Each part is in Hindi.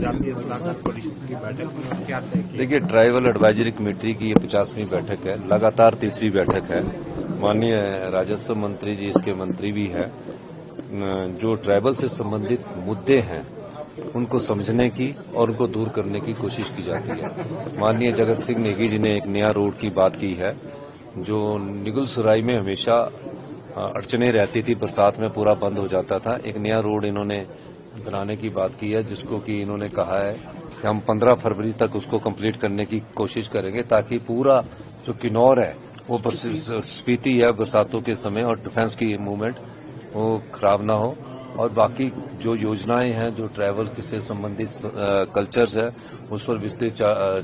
जातीय सलाहकार परिषद की बैठक में क्या तय किया? देखिए, ट्राइबल एडवाइजरी कमेटी की ये 50वीं बैठक है, लगातार तीसरी बैठक है। माननीय राजस्व मंत्री जी इसके मंत्री भी हैं। जो ट्राइबल से संबंधित मुद्दे हैं उनको समझने की और उनको दूर करने की कोशिश की जाती है। माननीय जगत सिंह नेगी जी ने एक नया रोड की बात की है, जो निगुलसराय में हमेशा अड़चने रहती थी, बरसात में पूरा बंद हो जाता था। एक नया रोड इन्होंने बनाने की बात की है, जिसको कि इन्होंने कहा है कि हम 15 फरवरी तक उसको कंप्लीट करने की कोशिश करेंगे, ताकि पूरा जो किन्नौर है वो स्पीति है बरसातों के समय और डिफेंस की मूवमेंट वो खराब ना हो। और बाकी जो योजनाएं हैं, जो ट्रैवल से संबंधित कल्चर्स है, उस पर विस्तृत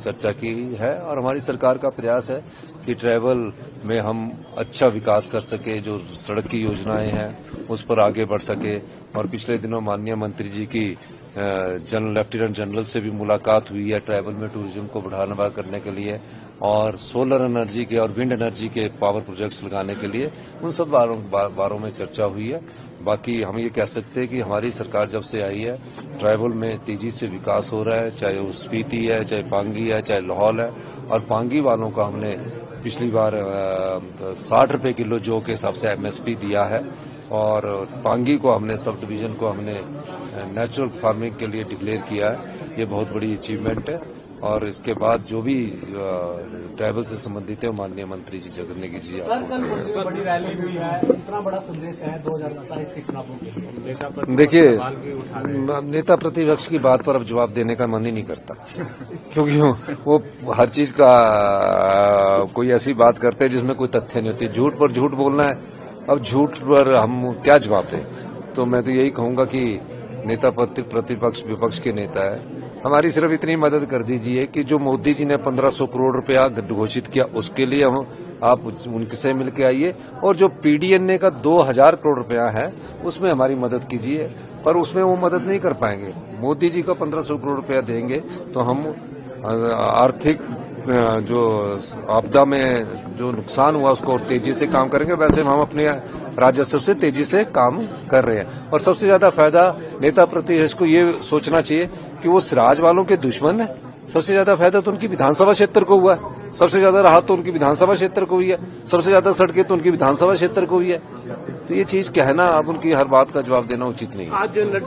चर्चा की है। और हमारी सरकार का प्रयास है कि ट्रैवल में हम अच्छा विकास कर सके, जो सड़क की योजनाएं हैं उस पर आगे बढ़ सके। और पिछले दिनों माननीय मंत्री जी की लेफ्टिनेंट जनरल से भी मुलाकात हुई है ट्रैवल में टूरिज्म को बढ़ावा करने के लिए और सोलर एनर्जी के और विंड एनर्जी के पावर प्रोजेक्ट्स लगाने के लिए। उन सब बारों में चर्चा हुई है। बाकी हम ये कह सकते हैं कि हमारी सरकार जब से आई है, ट्राइबल में तेजी से विकास हो रहा है, चाहे वो स्पीति है, चाहे पांगी है, चाहे लाहौल है। और पांगी वालों का हमने पिछली बार 60 रुपए किलो जौ के हिसाब से एमएसपी दिया है और पांगी को हमने सब डिवीजन को हमने नेचुरल फार्मिंग के लिए डिक्लेयर किया है। ये बहुत बड़ी अचीवमेंट है। और इसके बाद जो भी ट्राइबल से संबंधित है माननीय मंत्री जी जगत नेगी जी आपको बड़ी रैली हुई है, इतना बड़ा संदेश है 2027 के चुनावों के लिए। देखिए, नेता प्रतिपक्ष की बात पर अब जवाब देने का मन ही नहीं करता, क्योंकि वो हर चीज का कोई ऐसी बात करते हैं जिसमें कोई तथ्य नहीं होती। झूठ पर झूठ बोलना है, अब झूठ पर हम क्या जवाब दें। तो मैं तो यही कहूंगा कि नेता प्रतिपक्ष विपक्ष के नेता है, हमारी सिर्फ इतनी मदद कर दीजिए कि जो मोदी जी ने 1500 करोड़ रुपया घोषित किया उसके लिए आप उनसे मिलकर आइए, और जो पीडीएनए का 2000 करोड़ रुपया है उसमें हमारी मदद कीजिए। पर उसमें वो मदद नहीं कर पाएंगे। मोदी जी का 1500 करोड़ रुपया देंगे तो हम आर्थिक जो आपदा में जो नुकसान हुआ उसको और तेजी से काम करेंगे। वैसे हम अपने राजस्व से तेजी से काम कर रहे हैं। और सबसे ज्यादा फायदा नेता प्रतिपक्ष को ये सोचना चाहिए कि वो सिराज वालों के दुश्मन है। सबसे ज्यादा फायदा तो उनकी विधानसभा क्षेत्र को हुआ है, सबसे ज्यादा राहत तो उनकी विधानसभा क्षेत्र को हुई है, सबसे ज्यादा सड़कें तो उनकी विधानसभा क्षेत्र को हुई है। तो ये चीज कहना, अब उनकी हर बात का जवाब देना उचित नहीं है।